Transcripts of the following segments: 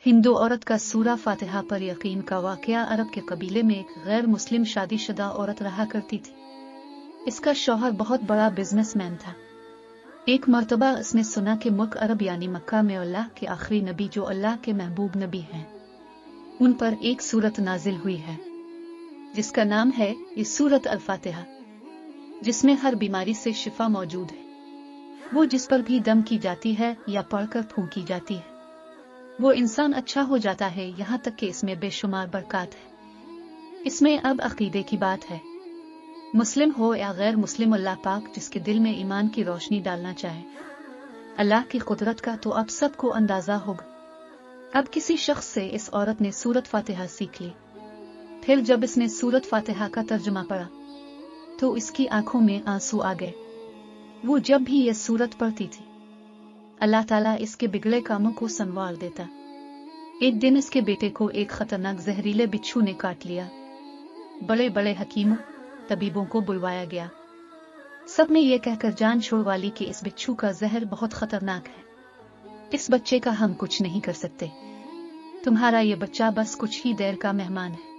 हिंदू औरत का सूरा फातिहा पर यकीन का वाकया। अरब के कबीले में एक गैर मुस्लिम शादीशुदा औरत रहा करती थी। इसका शौहर बहुत बड़ा बिजनेसमैन था। एक मर्तबा उसने सुना कि मुल्क अरब यानी मक्का में अल्लाह के आखिरी नबी जो अल्लाह के महबूब नबी हैं, उन पर एक सूरत नाजिल हुई है जिसका नाम है ये सूरत अल-फातिहा, जिसमें हर बीमारी से शिफा मौजूद है। वो जिस पर भी दम की जाती है या पढ़कर फूंकी जाती है, वो इंसान अच्छा हो जाता है। यहाँ तक कि इसमें बेशुमार बरकत है। इसमें अब अकीदे की बात है। मुस्लिम हो या गैर मुस्लिम, अल्लाह पाक जिसके दिल में ईमान की रोशनी डालना चाहे, अल्लाह की कुदरत का तो अब सबको अंदाजा होगा। अब किसी शख्स से इस औरत ने सूरत फातिहा सीख ली। फिर जब इसने सूरत फातिहा का तर्जुमा पढ़ा तो इसकी आंखों में आंसू आ गए। वो जब भी ये सूरत पढ़ती थी, अल्लाह ताला इसके बिगड़े कामों को संवार देता। एक दिन इसके बेटे को एक खतरनाक जहरीले बिच्छू ने काट लिया। बड़े बड़े हकीमों तबीबों को बुलवाया गया। सब ने ये कहकर जान छोड़वा ली कि इस बिच्छू का जहर बहुत खतरनाक है, इस बच्चे का हम कुछ नहीं कर सकते। तुम्हारा ये बच्चा बस कुछ ही देर का मेहमान है।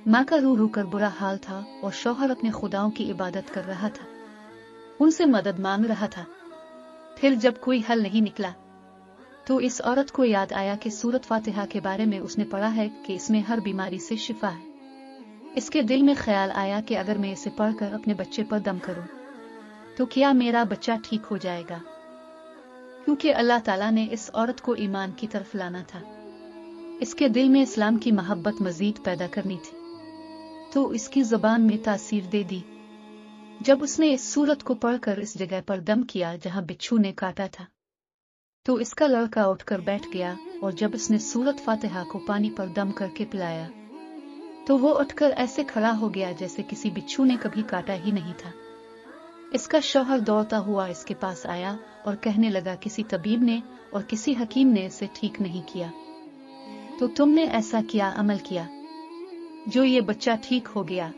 माँ का रू रू कर बुरा हाल था और शौहर अपने खुदाओं की इबादत कर रहा था, उनसे मदद मांग रहा था। फिर जब कोई हल नहीं निकला तो इस औरत को याद आया कि सूरत फातिहा के बारे में उसने पढ़ा है कि इसमें हर बीमारी से शिफा है। इसके दिल में ख्याल आया कि अगर मैं इसे पढ़कर अपने बच्चे पर दम करूं तो क्या मेरा बच्चा ठीक हो जाएगा, क्योंकि अल्लाह ताला ने इस औरत को ईमान की तरफ लाना था। इसके दिल में इस्लाम की मोहब्बत मजीद पैदा करनी थी, तो इसकी जुबान में तासीर दे दी। जब उसने इस सूरत को पढ़कर इस जगह पर दम किया जहां बिच्छू ने काटा था, तो इसका लड़का उठकर बैठ गया और जब उसने सूरत फातिहा को पानी पर दम करके पिलाया तो वो उठकर ऐसे खड़ा हो गया जैसे किसी बिच्छू ने कभी काटा ही नहीं था। इसका शौहर दौड़ता हुआ इसके पास आया और कहने लगा, किसी तबीब ने और किसी हकीम ने इसे ठीक नहीं किया, तो तुमने ऐसा क्या अमल किया जो ये बच्चा ठीक हो गया?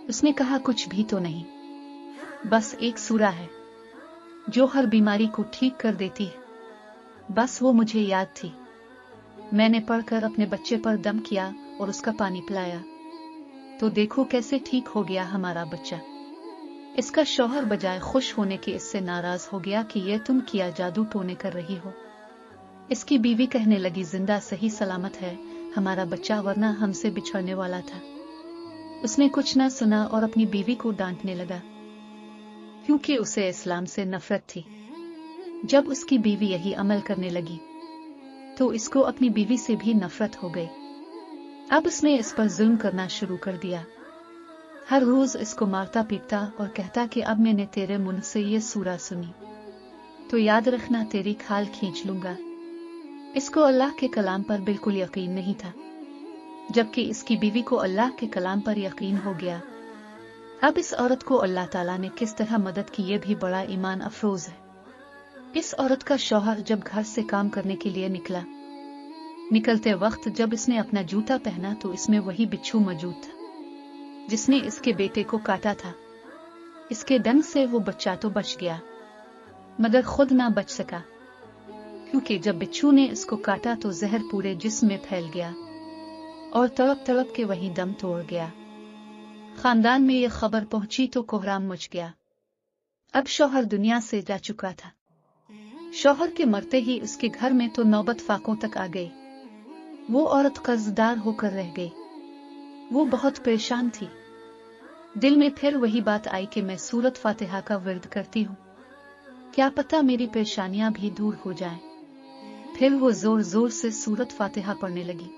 उसने कहा, कुछ भी तो नहीं, बस एक सूरा है जो हर बीमारी को ठीक कर देती है। बस वो मुझे याद थी, मैंने पढ़कर अपने बच्चे पर दम किया और उसका पानी पिलाया, तो देखो कैसे ठीक हो गया हमारा बच्चा। इसका शौहर बजाय खुश होने के इससे नाराज हो गया कि ये तुम किया जादू टोने कर रही हो। इसकी बीवी कहने लगी, जिंदा सही सलामत है हमारा बच्चा, वरना हमसे बिछड़ने वाला था। उसने कुछ ना सुना और अपनी बीवी को डांटने लगा, क्योंकि उसे इस्लाम से नफरत थी। जब उसकी बीवी यही अमल करने लगी तो इसको अपनी बीवी से भी नफरत हो गई। अब उसने इस पर जुल्म करना शुरू कर दिया। हर रोज इसको मारता पीटता और कहता कि अब मैंने तेरे मुंह से ये सूरा सुनी तो याद रखना तेरी खाल खींच लूंगा। इसको अल्लाह के कलाम पर बिल्कुल यकीन नहीं था, जबकि इसकी बीवी को अल्लाह के कलाम पर यकीन हो गया। अब इस औरत को अल्लाह ताला ने किस तरह मदद की ये भी बड़ा ईमान अफरोज है। इस औरत का शौहर जब घर से काम करने के लिए निकलते वक्त जब इसने अपना जूता पहना तो इसमें वही बिच्छू मौजूद था जिसने इसके बेटे को काटा था। इसके डंग से वो बच्चा तो बच गया मगर खुद ना बच सका, क्योंकि जब बिच्छू ने इसको काटा तो जहर पूरे जिस्म में फैल गया और तड़प तड़प के वहीं दम तोड़ गया। खानदान में ये खबर पहुंची तो कोहराम मच गया। अब शौहर दुनिया से जा चुका था। शौहर के मरते ही उसके घर में तो नौबत फाकों तक आ गई। वो औरत कर्जदार होकर रह गई। वो बहुत परेशान थी। दिल में फिर वही बात आई कि मैं सूरत फातिहा का विर्द करती हूँ, क्या पता मेरी परेशानियां भी दूर हो जाएं। फिर वो जोर जोर से सूरत फातिहा पढ़ने लगी।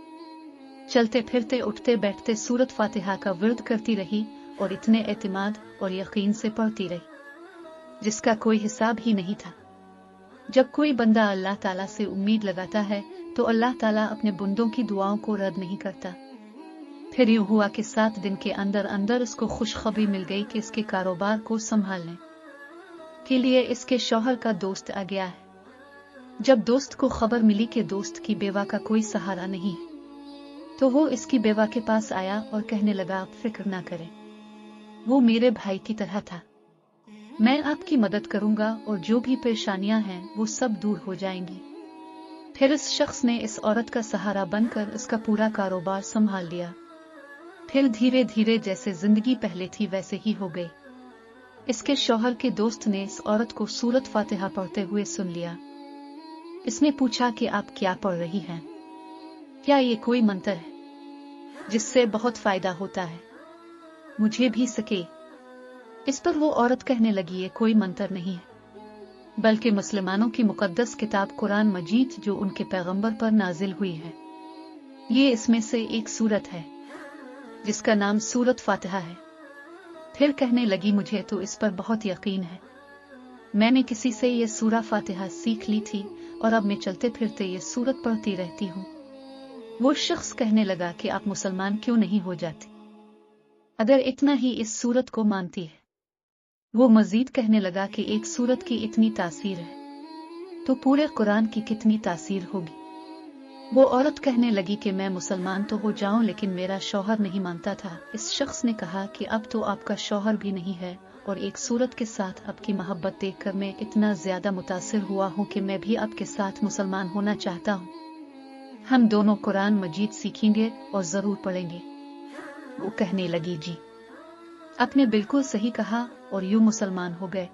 चलते फिरते उठते बैठते सूरत फातिहा का विर्द करती रही और इतने एतमाद और यकीन से पढ़ती रही जिसका कोई हिसाब ही नहीं था। जब कोई बंदा अल्लाह ताला से उम्मीद लगाता है तो अल्लाह ताला अपने बंदों की दुआओं को रद्द नहीं करता। फिर यूं हुआ कि 7 दिन के अंदर अंदर उसको खुशखबरी मिल गई कि इसके कारोबार को संभालने के लिए इसके शौहर का दोस्त आ गया है। जब दोस्त को खबर मिली कि दोस्त की बेवा का कोई सहारा नहीं तो वो इसकी बेवा के पास आया और कहने लगा, आप फिक्र ना करें, वो मेरे भाई की तरह था, मैं आपकी मदद करूंगा और जो भी परेशानियां हैं वो सब दूर हो जाएंगी। फिर इस शख्स ने इस औरत का सहारा बनकर उसका पूरा कारोबार संभाल लिया। फिर धीरे धीरे जैसे जिंदगी पहले थी वैसे ही हो गई। इसके शौहर के दोस्त ने इस औरत को सूरत फातिहा पढ़ते हुए सुन लिया। इसने पूछा कि आप क्या पढ़ रही हैं? क्या ये कोई मंत्र है जिससे बहुत फायदा होता है? मुझे भी सके। इस पर वो औरत कहने लगी, ये कोई मंत्र नहीं है, बल्कि मुसलमानों की मुकद्दस किताब कुरान मजीद जो उनके पैगंबर पर नाजिल हुई है। ये इसमें से एक सूरत है जिसका नाम सूरत फातिहा है। फिर कहने लगी, मुझे तो इस पर बहुत यकीन है। मैंने किसी से ये सूरा फातिहा सीख ली थी और अब मैं चलते फिरते ये सूरत पढ़ती रहती हूँ। वो शख्स कहने लगा कि आप मुसलमान क्यों नहीं हो जाती अगर इतना ही इस सूरत को मानती है। वो मजीद कहने लगा कि एक सूरत की इतनी तासीर है तो पूरे कुरान की कितनी तासीर होगी। वो औरत कहने लगी कि मैं मुसलमान तो हो जाऊं लेकिन मेरा शौहर नहीं मानता था। इस शख्स ने कहा कि अब तो आपका शौहर भी नहीं है और एक सूरत के साथ आपकी मोहब्बत देखकर मैं इतना ज्यादा मुतासिर हुआ हूं कि मैं भी आपके साथ मुसलमान होना चाहता हूं। हम दोनों कुरान मजीद सीखेंगे और जरूर पढ़ेंगे। वो कहने लगी, जी आपने बिल्कुल सही कहा, और यूं मुसलमान हो गए।